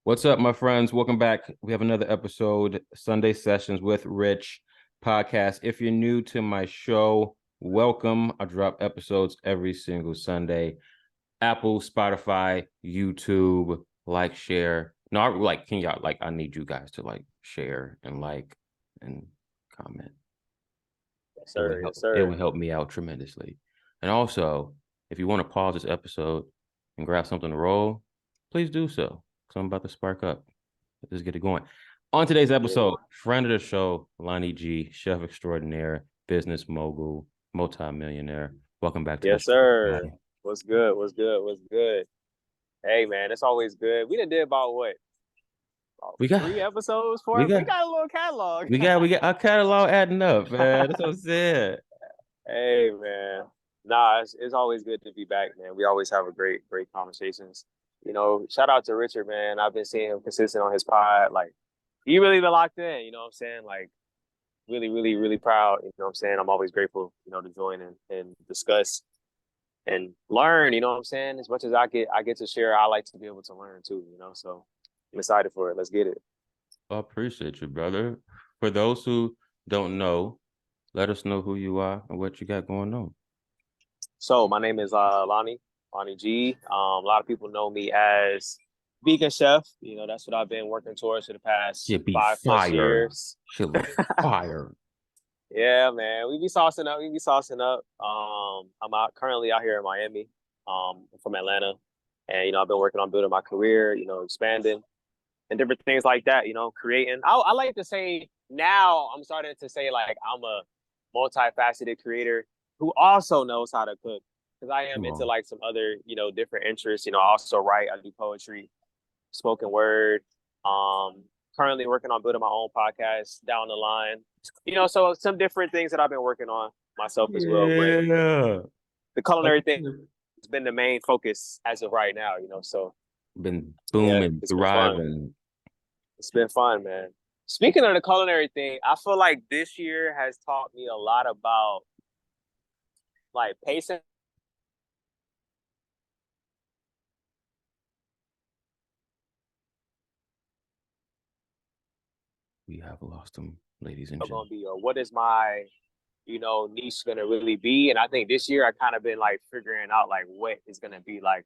What's up, my friends? Welcome back. We have another episode, Sunday Sessions with Rich podcast. If you're new to my show, welcome. I drop episodes every single Sunday. Apple, Spotify, YouTube, like, share. No, can y'all I need you guys to share and and comment. Yes, sir. Yes, sir. It would help me out tremendously. And also, if you want to pause this episode and grab something to roll, please do so. So I'm about to spark up. Let's get it going. On today's episode, friend of the show, Lonnie G, chef extraordinaire, business mogul, multi-millionaire. Welcome back to the show. Yes, sir. What's good? What's good? What's good? Hey, man, it's always good. We done did about what? We got 3 episodes for it. We got a little catalog. We got our catalog adding up, man. That's what I'm saying. Hey, man. Nah, it's always good to be back, man. We always have a great conversations. Shout out to Richard, man. I've been seeing him consistent on his pod. Like, he really been locked in, you know what I'm saying? Like, really, really, really proud. You know what I'm saying? I'm always grateful, to join and discuss and learn, you know what I'm saying? As much as I get to share, I like to be able to learn too, so I'm excited for it. Let's get it. I appreciate you, brother. For those who don't know, let us know who you are and what you got going on. So my name is Lonnie G. A lot of people know me as vegan chef. That's what I've been working towards for the past 5+ years. Should be fire. Yeah, man. We be saucing up. I'm currently out here in Miami. From Atlanta. And, I've been working on building my career, expanding and different things like that, creating. I like to say now I'm starting to say like I'm a multifaceted creator who also knows how to cook, because I am into like some other, different interests. I also write, I do poetry, spoken word. Currently working on building my own podcast down the line. So some different things that I've been working on myself as well. But the culinary thing has been the main focus as of right now, so been booming, thriving. It's been fun, man. Speaking of the culinary thing, I feel like this year has taught me a lot about like pacing. We have lost them, ladies and gentlemen. What is my, niche gonna really be? And I think this year I kind of been like figuring out like what is gonna be like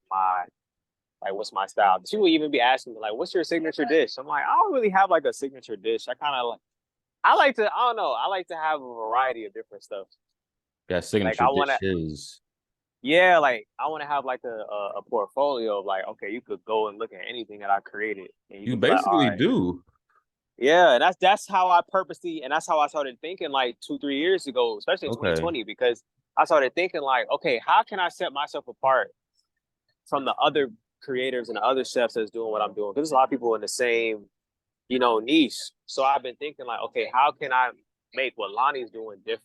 what's my style. She would even be asking me like, "What's your signature dish?" I'm like, I don't really have like a signature dish. I like to have a variety of different stuff. Yeah, signature dishes. Yeah, like I want to have like a portfolio of like, okay, you could go and look at anything that I created. And you basically do. Yeah, and that's how I purposely, and that's how I started thinking like 2-3 years ago, especially in 2020, because I started thinking like, okay, how can I set myself apart from the other creators and the other chefs that's doing what I'm doing? Because there's a lot of people in the same, niche. So I've been thinking like, okay, how can I make what Lonnie's doing different?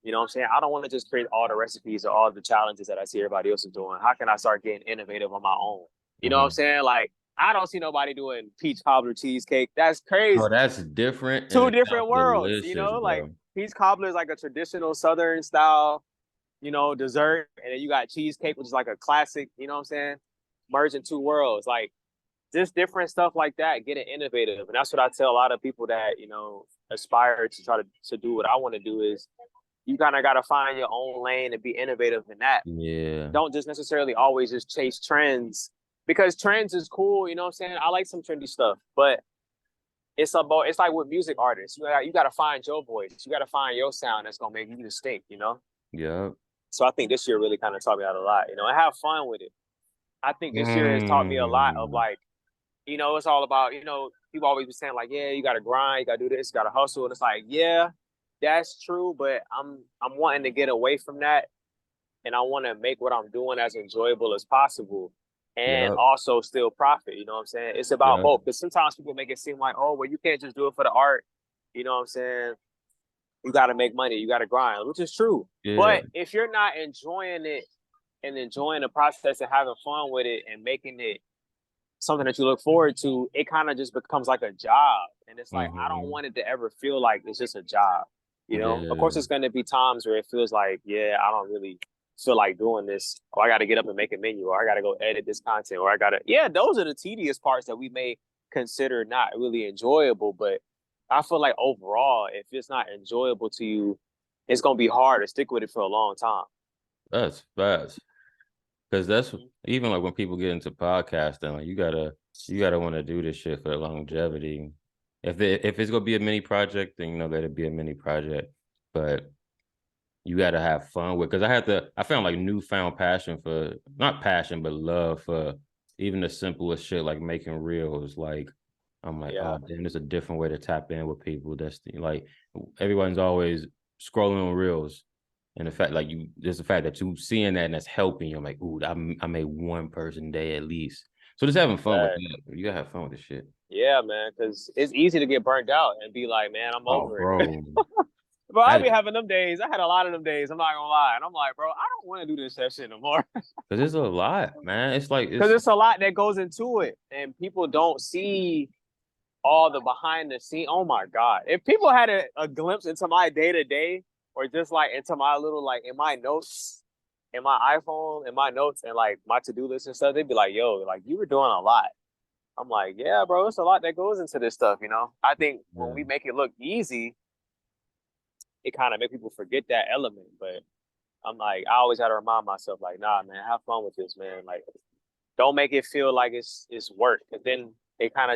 You know what I'm saying? I don't want to just create all the recipes or all the challenges that I see everybody else is doing. How can I start getting innovative on my own? You know what I'm saying? Like, I don't see nobody doing peach cobbler cheesecake. That's crazy. Oh, that's different. Two different worlds, like peach cobbler is like a traditional Southern style, dessert. And then you got cheesecake, which is like a classic, you know what I'm saying? Merging two worlds. Like, just different stuff like that, getting innovative. And that's what I tell a lot of people that, aspire to try to do what I want to do is you kind of got to find your own lane and be innovative in that. Yeah. Don't just necessarily always just chase trends, because trends is cool. You know what I'm saying? I like some trendy stuff, but it's like with music artists. You got to find your voice. You got to find your sound that's going to make you distinct, Yeah. So I think this year really kind of taught me that a lot, and have fun with it. I think this year has taught me a lot of like, it's all about, people always be saying like, yeah, you got to grind, you got to do this, you got to hustle. And it's like, yeah, that's true. But I'm wanting to get away from that. And I want to make what I'm doing as enjoyable as possible and also still profit. You know what I'm saying? It's about both. Because sometimes people make it seem like, oh, well, you can't just do it for the art. You know what I'm saying? You got to make money. You got to grind, which is true. Yeah. But if you're not enjoying it and enjoying the process and having fun with it and making it something that you look forward to, it kind of just becomes like a job. And it's like, I don't want it to ever feel like it's just a job. Of course, it's going to be times where it feels like, yeah, I don't really feel like doing this, or I got to get up and make a menu, or I got to go edit this content, or I got to, yeah, those are the tedious parts that we may consider not really enjoyable. But I feel like overall, if it's not enjoyable to you, it's going to be hard to stick with it for a long time. That's fast. Because that's even like when people get into podcasting, like you gotta want to do this shit for the longevity. If it's gonna be a mini project, then let it be a mini project. But you gotta have fun with. Because I found like newfound passion for, not passion, but love for even the simplest shit like making reels. Like I'm like, oh damn, there's a different way to tap in with people. That's like everyone's always scrolling on reels. And the fact, there's the fact that you seeing that and that's helping you. I'm like, ooh, I made one person day at least. So just having fun with that. You gotta have fun with this shit. Yeah, man, because it's easy to get burnt out and be like, man, I'm over it. Bro, I be having them days. I had a lot of them days. I'm not gonna lie, and I'm like, bro, I don't want to do this shit no more. Because it's a lot, man. It's like because it's a lot that goes into it, and people don't see all the behind the scene. Oh my god! If people had a glimpse into my day to day, or just like into my little in my notes, in my iPhone, in my notes, and like my to do list and stuff, they'd be like, "Yo, like you were doing a lot." I'm like, "Yeah, bro, it's a lot that goes into this stuff." I think when we make it look easy, it kind of make people forget that element. But I'm like, I always got to remind myself, like, nah, man, have fun with this, man. Like, don't make it feel like it's work, and then it kind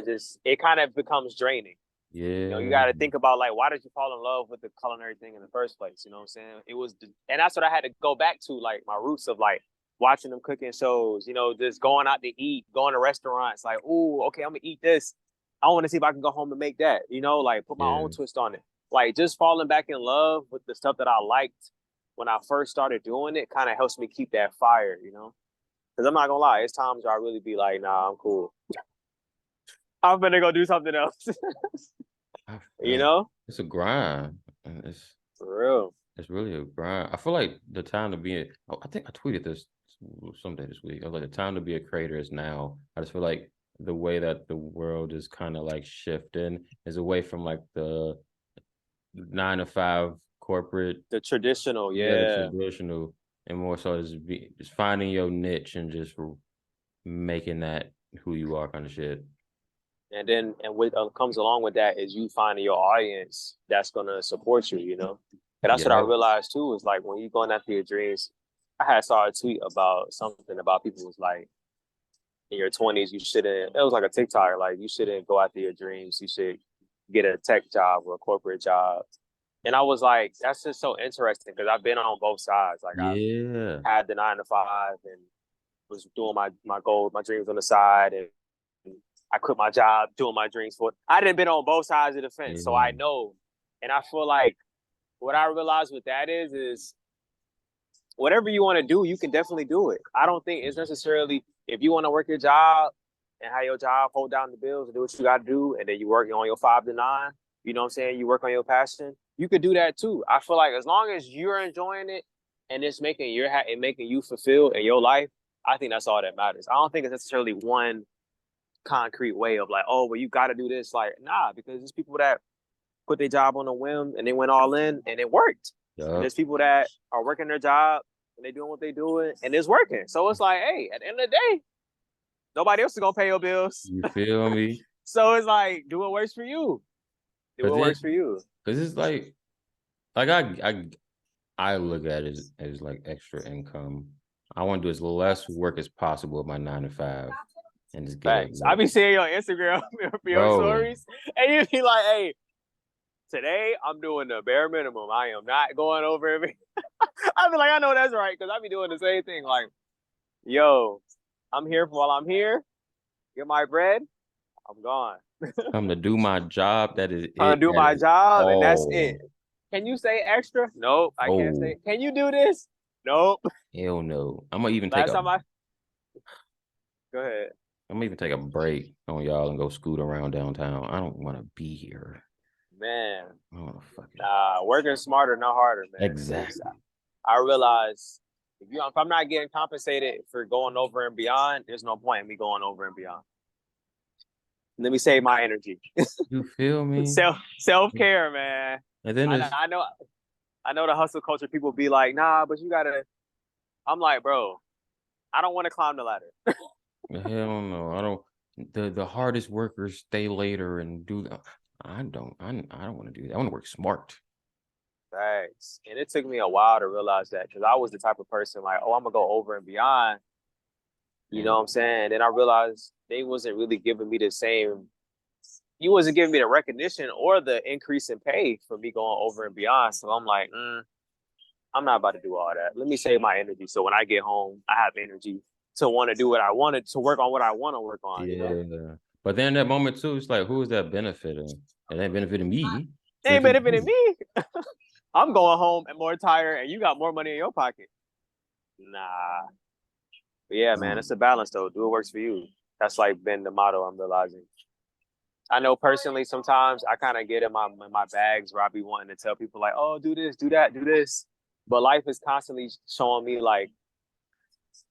of becomes draining. Yeah. You got to think about like, why did you fall in love with the culinary thing in the first place? You know what I'm saying? And that's what I had to go back to, like my roots of like watching them cooking shows, just going out to eat, going to restaurants, like, ooh, okay, I'm gonna eat this. I want to see if I can go home and make that, like put my own twist on it. Like just falling back in love with the stuff that I liked when I first started doing it kind of helps me keep that fire, Because I'm not gonna lie, it's times where I really be like, nah, I'm cool. I'm gonna go do something else. It's a grind. It's for real. It's really a grind. I feel like the time to be I think I tweeted this someday this week. I was like, the time to be a creator is now. I just feel like the way that the world is kind of like shifting is away from like the 9 to 5 corporate, the traditional, the traditional, and more so just finding your niche and just making that who you are, kind of shit. And what comes along with that is you finding your audience that's gonna support you, And that's what I realized too, is like when you're going after your dreams. I saw a tweet about something about people was like, in your 20s, you shouldn't. It was like a TikTok, like you shouldn't go after your dreams. You should get a tech job or a corporate job. And I was like, that's just so interesting because I've been on both sides. Like I had the 9 to 5 and was doing my goals, my dreams on the side, and I quit my job doing my dreams for it. I didn't been on both sides of the fence, so I know. And I feel like what I realized with that is whatever you want to do, you can definitely do it. I don't think it's necessarily if you want to work your job and have your job hold down the bills and do what you got to do, and then you work on your 5 to 9. You know what I'm saying? You work on your passion. You could do that too. I feel like as long as you're enjoying it and it's making you fulfilled in your life, I think that's all that matters. I don't think it's necessarily one concrete way of like, oh, well, you got to do this. Like, nah, because there's people that put their job on a whim and they went all in and it worked. And there's people that are working their job and they doing what they doing and it's working. So it's like, hey, at the end of the day, nobody else is gonna pay your bills. You feel me? So it's like, do what works for you. Do what works for you. Because it's like I look at it as like extra income. I want to do as less work as possible with my 9 to 5. And just get it. I be seeing your Instagram your stories, and you be like, "Hey, today I'm doing the bare minimum. I am not going over every." I be like, I know that's right because I be doing the same thing. Like, yo, I'm here while I'm here. Get my bread. I'm gone. I'm to do my job. That is I'm do my job, and that's it. Can you say extra? Nope, I can't say. Can you do this? Nope. Hell no. I'm gonna even take Go ahead. I'm gonna even take a break on y'all and go scoot around downtown. I don't want to be here. Man. I don't want to fucking. Working smarter, not harder, man. Exactly. I realize if I'm not getting compensated for going over and beyond, there's no point in me going over and beyond. Let me save my energy. You feel me? Self-care, man. And then I know the hustle culture people be like, nah, but you gotta I'm like, bro, I don't want to climb the ladder. Hell no, I don't. The hardest workers stay later and do the. I don't want to do that. I want to work smart. Thanks. And it took me a while to realize that because I was the type of person like, oh, I'm gonna go over and beyond. You know And what I'm saying? And then I realized they wasn't really giving me the same. You wasn't giving me the recognition or the increase in pay for me going over and beyond. So I'm like, I'm not about to do all that. Let me save my energy. So when I get home, I have energy to want to do what I wanted to work on what I want to work on, you know? yeah, but then in that moment too, it's like, who is that benefiting? It ain't benefiting me. They ain't Benefiting benefiting you. me. I'm going home and more tired and you got more money in your pocket. Nah. But yeah, man, it's a balance though. Do what works for you. That's like been the motto I'm realizing. I know personally sometimes I kind of get in my bags where I be wanting to tell people like, oh, do this, do that, do this. But life is constantly showing me like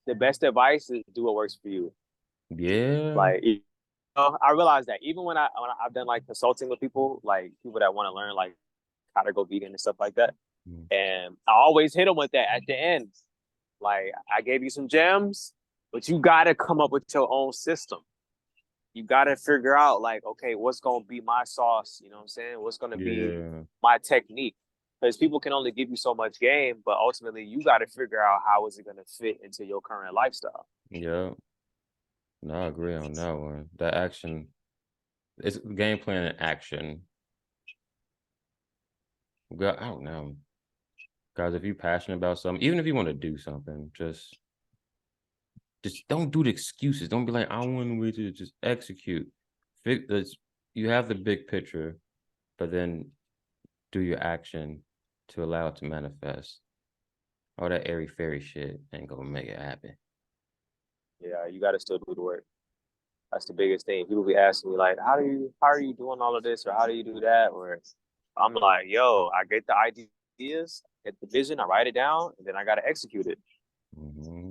the best advice is do what works for you. Yeah. Like I realize that even when I've done like consulting with people, like people that want to learn like how to go vegan and stuff like that. Mm. And I always hit them with that at the end. Like I gave you some gems, but you got to come up with your own system. You got to figure out like, okay, what's going to be my sauce? You know what I'm saying? What's going to be Yeah. my technique? Because people can only give you so much game, but ultimately you got to figure out how is it going to fit into your current lifestyle. Yeah. No, I agree on that one. That action, it's game plan and action. I don't know. Guys, if you're passionate about something, even if you want to do something, just don't do the excuses. Don't be like, I want to just execute. You have the big picture, but then do your action to allow it to manifest. All that airy fairy shit ain't gonna make it happen. Yeah, you got to still do the work. That's the biggest thing. People be asking me like, how are you doing all of this, or how do you do that? Or I'm like, yo, I get the ideas, get the vision, I write it down, and then I got to execute it. Mm-hmm.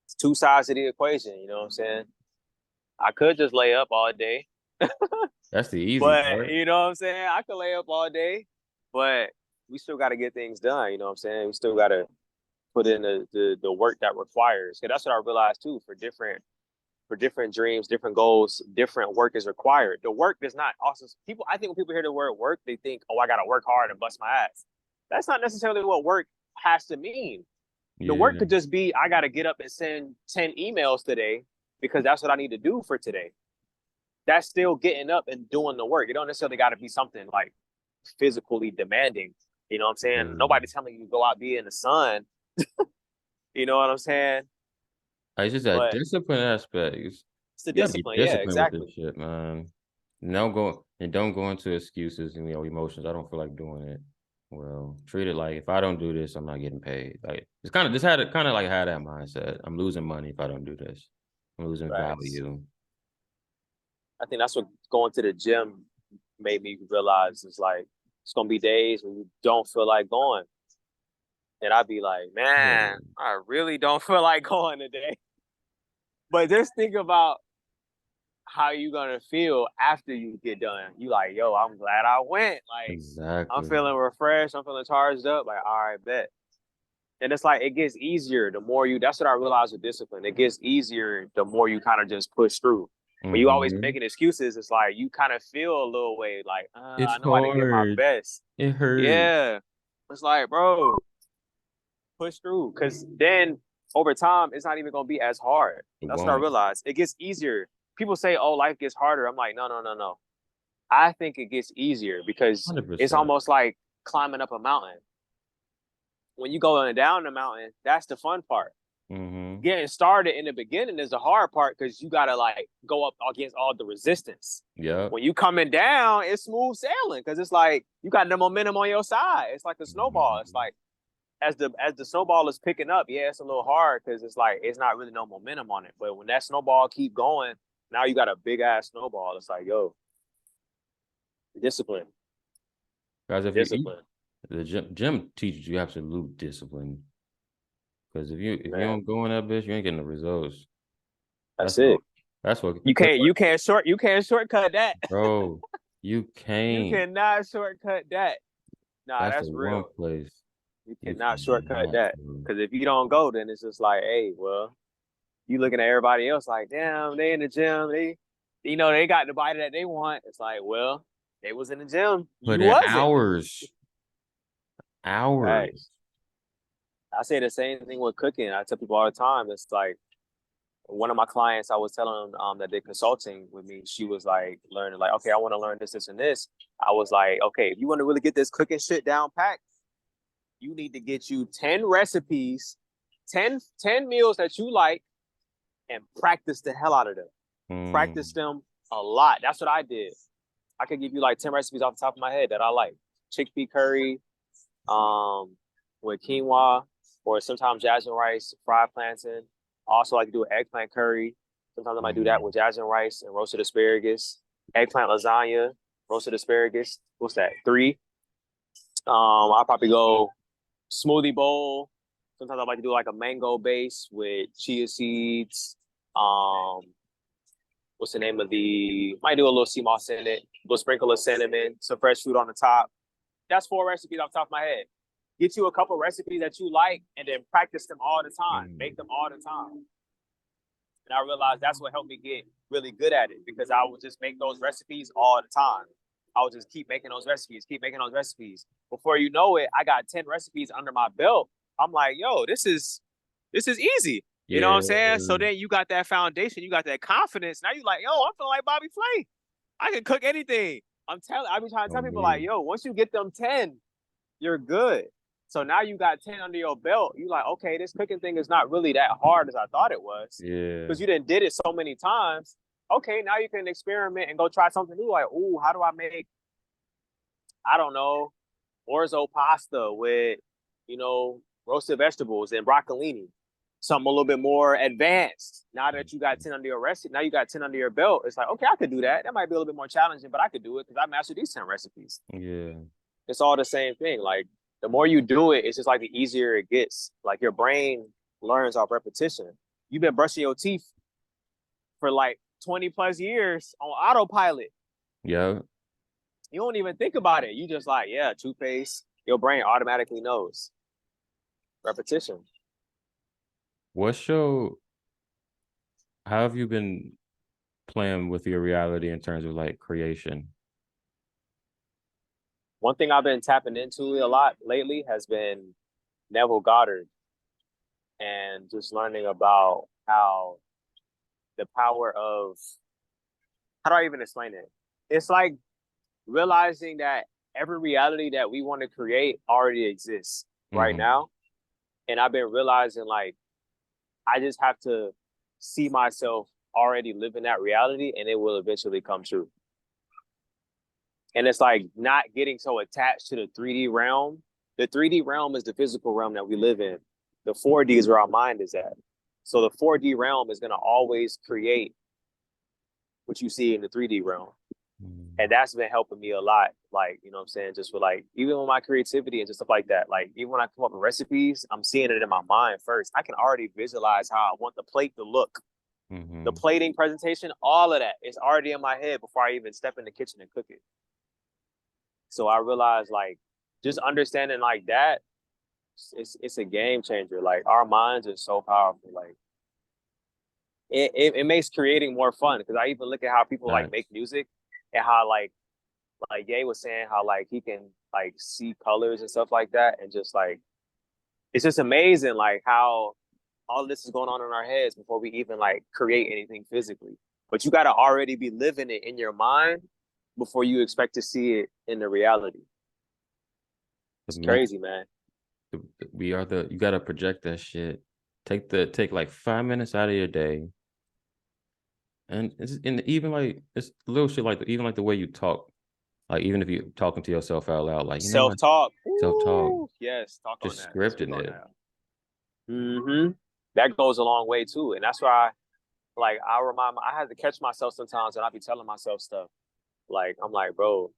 It's two sides of the equation. You know what I'm saying? I could just lay up all day, That's the easy but part. you know what I'm saying? I could lay up all day, but we still got to get things done. You know what I'm saying? We still got to put in the work that requires. Cause that's what I realized too. For different dreams, different goals, different work is required. The work does not also people. I think when people hear the word work, they think, oh, I got to work hard and bust my ass. That's not necessarily what work has to mean. The work Yeah. could just be I got to get up and send 10 emails today because that's what I need to do for today. That's still getting up and doing the work. It don't necessarily got to be something like physically demanding. You know what I'm saying? Yeah. Nobody's telling you to go out be in the sun. You know what I'm saying? It's just that But discipline aspect. it's the You gotta be discipline. Yeah, disciplined with this exactly. shit, man. Don't go into excuses and emotions. I don't feel like doing it. Well, treat it like if I don't do this, I'm not getting paid. Like it's kind of just had it kind of like had that mindset. I'm losing money if I don't do this. I'm losing Right. value. I think that's what going to the gym made me realize is like it's gonna be days when you don't feel like going. And I'd be like, man, Yeah. I really don't feel like going today. But just think about how you gonna feel after you get done. You like, yo, I'm glad I went. Like, I'm Exactly. feeling refreshed. I'm feeling charged up. Like, all right, bet. And it's like it gets easier the more you. That's what I realized with discipline. It gets easier the more you kind of just push through. When you always Mm-hmm. making excuses, it's like you kind of feel a little way. Like, It's I know I didn't get my hard. best. It hurts. Yeah, it's like, bro, push through. Because then over time, it's not even gonna be as hard. It That's what I won't. realized. It gets easier. People say, "Oh, life gets harder." I'm like, no, no, no, no. I think it gets easier because it's 100%. almost like climbing up a mountain. When you going down the mountain, that's the fun part. Mm-hmm. Getting started in the beginning is the hard part because you gotta like go up against all the resistance. Yep. When you coming down, it's smooth sailing because it's like you got the momentum on your side. It's like a snowball. It's Mm-hmm. like as the snowball is picking up, yeah, it's a little hard because it's like it's not really no momentum on it. But when that snowball keep going, now you got a big ass snowball. It's like, yo, discipline, Guys, if you eat, discipline, the gym teaches you absolute discipline. Because if you man. don't go in that bitch, you ain't getting the results. That's That's what it. that's what You that's can't what you can't shortcut that. bro. You You can't. cannot shortcut that. Nah, That's the that's one real. place. You You cannot shortcut cannot. that. Because if you don't go, then it's just like, hey, well, you looking at everybody else like, damn, they in the gym, they got the body that they want. It's like, well, they was in the gym, Put you in wasn't. hours. Hours. Right. I say the same thing with cooking. I tell people all the time. It's like one of my clients, I was telling them that did consulting with me. She was like learning, like, okay, I want to learn this, this, and this. I was like, okay, if you want to really get this cooking shit down packed, you need to get you 10 recipes, 10 meals that you like, and practice the hell out of them. Practice them a lot. That's what I did. I could give you like 10 recipes off the top of my head that I like. Chickpea curry, with quinoa, or sometimes jasmine rice, fried plantain. I also like to do an eggplant curry. Sometimes I might do that with jasmine rice and roasted asparagus. Eggplant lasagna, roasted asparagus. What's that? 3. I'll probably go smoothie bowl. Sometimes I like to do like a mango base with chia seeds. What's the name of might do a little sea moss in it, a little sprinkle of cinnamon, some fresh fruit on the top. That's 4 recipes off the top of my head. Get you a couple recipes that you like and then practice them all the time. Make them all the time. And I realized that's what helped me get really good at it, because I would just make those recipes all the time. I would just keep making those recipes. Before you know it, I got 10 recipes under my belt. I'm like, yo, this is easy. You know what I'm saying? So then you got that foundation, you got that confidence. Now you like, yo, I'm feeling like Bobby Flay. I can cook anything. I be trying to tell people like, yo, once you get them 10, you're good. So now you got 10 under your belt. You like, okay, this cooking thing is not really that hard as I thought it was. Yeah. Because you done did it so many times. Okay, now you can experiment and go try something new. Like, ooh, how do I make, I don't know, orzo pasta with, roasted vegetables and broccolini? Something a little bit more advanced. Now that you got 10 under your recipe, now you got 10 under your belt. It's like, okay, I could do that. That might be a little bit more challenging, but I could do it because I mastered these 10 recipes. Yeah. It's all the same thing. Like, the more you do it, it's just like the easier it gets. Like, your brain learns off repetition. You've been brushing your teeth for like 20 plus years on autopilot. Yeah. You don't even think about it. You just like, yeah, toothpaste. Your brain automatically knows. Repetition. How have you been playing with your reality in terms of like creation? One thing I've been tapping into a lot lately has been Neville Goddard, and just learning about how the power of, how do I even explain it? It's like realizing that every reality that we want to create already exists right now. And I've been realizing, like, I just have to see myself already living that reality, and it will eventually come true. And it's like not getting so attached to the 3D realm. The 3D realm is the physical realm that we live in. The 4D is where our mind is at. So the 4D realm is going to always create what you see in the 3D realm. And that's been helping me a lot. Like, you know what I'm saying? Just with like, even with my creativity and just stuff like that. Like, even when I come up with recipes, I'm seeing it in my mind first. I can already visualize how I want the plate to look. The plating presentation, all of that is already in my head before I even step in the kitchen and cook it. So I realized, like, just understanding like that, it's a game changer. Like, our minds are so powerful. Like, it makes creating more fun, because I even look at how people like make music, and how like Ye was saying, how like he can like see colors and stuff like that, and just like, it's just amazing like how all of this is going on in our heads before we even like create anything physically. But you got to already be living it in your mind before you expect to see it in the reality. It's crazy, man. You got to project that shit. Take like 5 minutes out of your day. And even like, it's little shit, like even like the way you talk. Like, even if you're talking to yourself out loud, like, self-talk. Self-talk. Yes, talk on that. Just scripting it. That goes a long way too. And that's why I had to catch myself sometimes, and I be telling myself stuff. Like, I'm like, bro,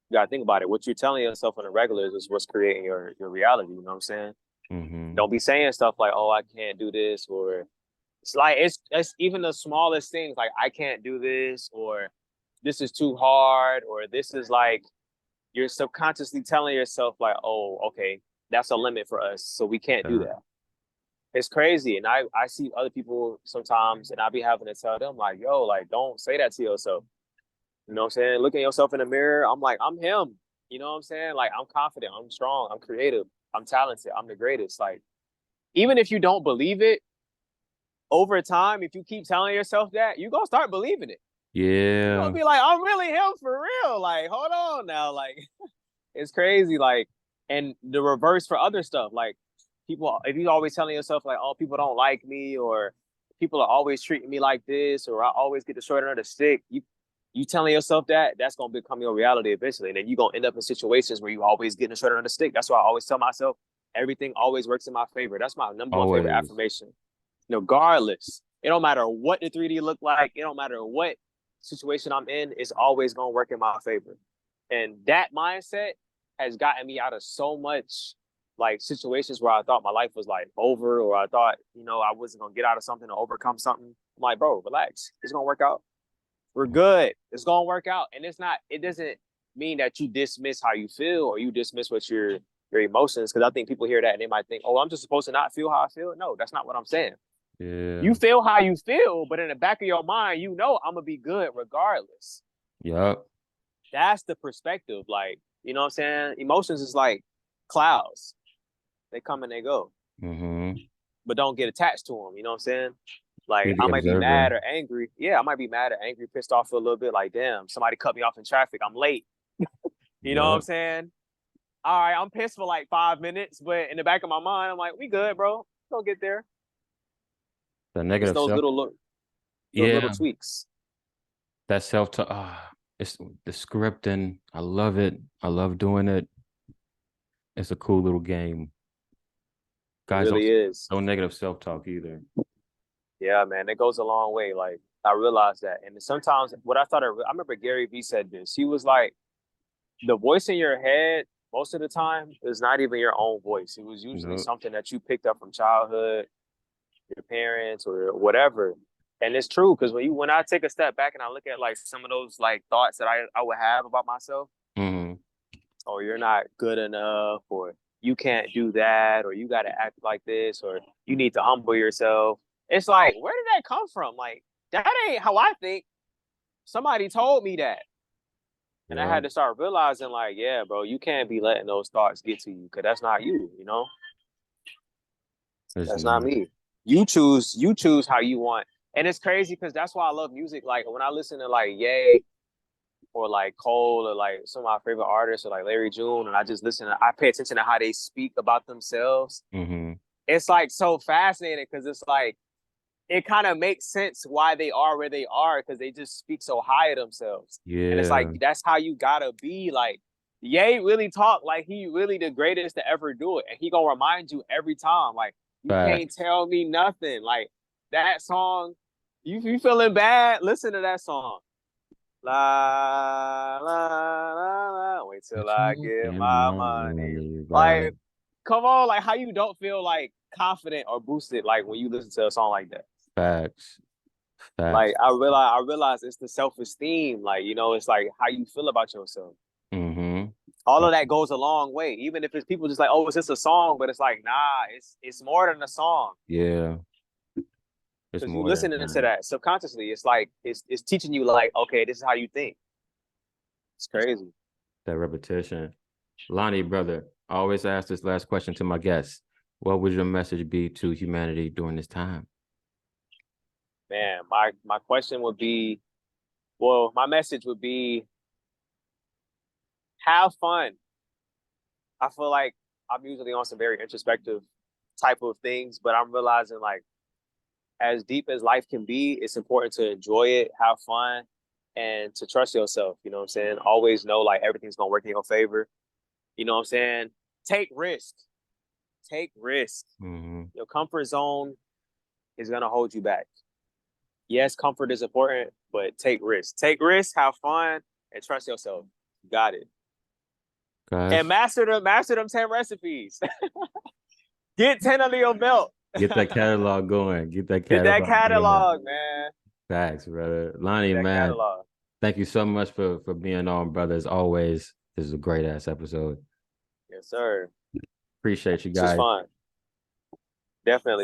you gotta think about it. What you're telling yourself on a regular is what's creating your reality. You know what I'm saying? Don't be saying stuff like, oh, I can't do this, or it's like, it's even the smallest things, like, I can't do this, or this is too hard, or this is like, you're subconsciously telling yourself like, oh, okay, that's a limit for us. So we can't do that. It's crazy. And I see other people sometimes and I be having to tell them like, yo, like, don't say that to yourself. You know what I'm saying? Look at yourself in the mirror. I'm like, I'm him. You know what I'm saying? Like, I'm confident. I'm strong. I'm creative. I'm talented. I'm the greatest. Like, even if you don't believe it, over time, if you keep telling yourself that, you're going to start believing it. You're going to be like, I'm really him for real. Like, hold on now. Like, it's crazy. Like, and the reverse for other stuff. Like, people, if you're always telling yourself, like, oh, people don't like me, or people are always treating me like this, or I always get the short end of the stick, you telling yourself that, that's going to become your reality eventually. And then you're going to end up in situations where you always getting the short end of the stick. That's why I always tell myself, everything always works in my favor. That's my number one favorite affirmation. Regardless, it don't matter what the 3D look like. It don't matter what situation I'm in. It's always going to work in my favor. And that mindset has gotten me out of so much like situations where I thought my life was like over, or I thought, you know, I wasn't going to get out of something or overcome something. I'm like, bro, relax. It's going to work out. We're good. It's going to work out. And it doesn't mean that you dismiss how you feel or you dismiss what your emotions. Cause I think people hear that and they might think, oh, I'm just supposed to not feel how I feel. No, that's not what I'm saying. Yeah. You feel how you feel, but in the back of your mind, you know, I'm going to be good regardless. Yep. That's the perspective. Like, you know what I'm saying? Emotions is like clouds. They come and they go. Mm-hmm. But don't get attached to them. You know what I'm saying? Like, I might be mad or angry. Yeah, I might be mad or angry, pissed off for a little bit. Like, damn, somebody cut me off in traffic. I'm late. You know what I'm saying? All right, I'm pissed for like 5 minutes, but in the back of my mind, I'm like, we good, bro. Don't get there. The negative it's those little tweaks. That self-talk. It's the scripting. I love it. I love doing it. It's a cool little game. Guys, it really is. No negative self-talk either. Yeah, man, it goes a long way. Like, I realized that. And sometimes what I remember Gary Vee said this. He was like, the voice in your head, most of the time, is not even your own voice. It was usually something that you picked up from childhood, your parents, or whatever. And it's true, because when I take a step back and I look at like some of those like thoughts that I would have about myself, oh, you're not good enough, or you can't do that, or you got to act like this, or you need to humble yourself. It's like, where did that come from? Like, that ain't how I think. Somebody told me that. And I had to start realizing, like, yeah, bro, you can't be letting those thoughts get to you, because that's not you, you know? That's not me. You choose how you want. And it's crazy because that's why I love music. Like, when I listen to like Ye or like Cole or like some of my favorite artists or like Larry June, and I just I pay attention to how they speak about themselves. It's like so fascinating, because it's like, it kind of makes sense why they are where they are, because they just speak so high of themselves. Yeah. And it's like, that's how you gotta be. Like, Ye really talk like he really the greatest to ever do it. And he gonna remind you every time. Like, you can't tell me nothing. Like, that song, you feeling bad, listen to that song. La, la, la, la, wait till I get my money. Like, come on, like, how you don't feel like confident or boosted like when you listen to a song like that? Facts. Like, I realize it's the self-esteem. Like, you know, it's like how you feel about yourself. All of that goes a long way. Even if it's people just like, oh, it's just a song, but it's like, nah, it's more than a song. Yeah. Because you listening to that subconsciously, it's like it's teaching you like, okay, this is how you think. It's crazy. That repetition. Lonnie, brother, I always ask this last question to my guests. What would your message be to humanity during this time? Man, my question would be, my message would be, have fun. I feel like I'm usually on some very introspective type of things, but I'm realizing, like, as deep as life can be, it's important to enjoy it, have fun, and to trust yourself. You know what I'm saying? Always know, like, everything's going to work in your favor. You know what I'm saying? Take risks. Take risks. Your comfort zone is going to hold you back. Yes, comfort is important, but take risks. Take risks, have fun, and trust yourself. You got it. Guys. And master them 10 recipes. Get 10 under your belt. Get that catalog going. Get that catalog, man. Thanks, brother. Lonnie, man. Catalog. Thank you so much for being on, brother. As always, this is a great ass episode. Yes, sir. Appreciate you This was guys. fun. Definitely.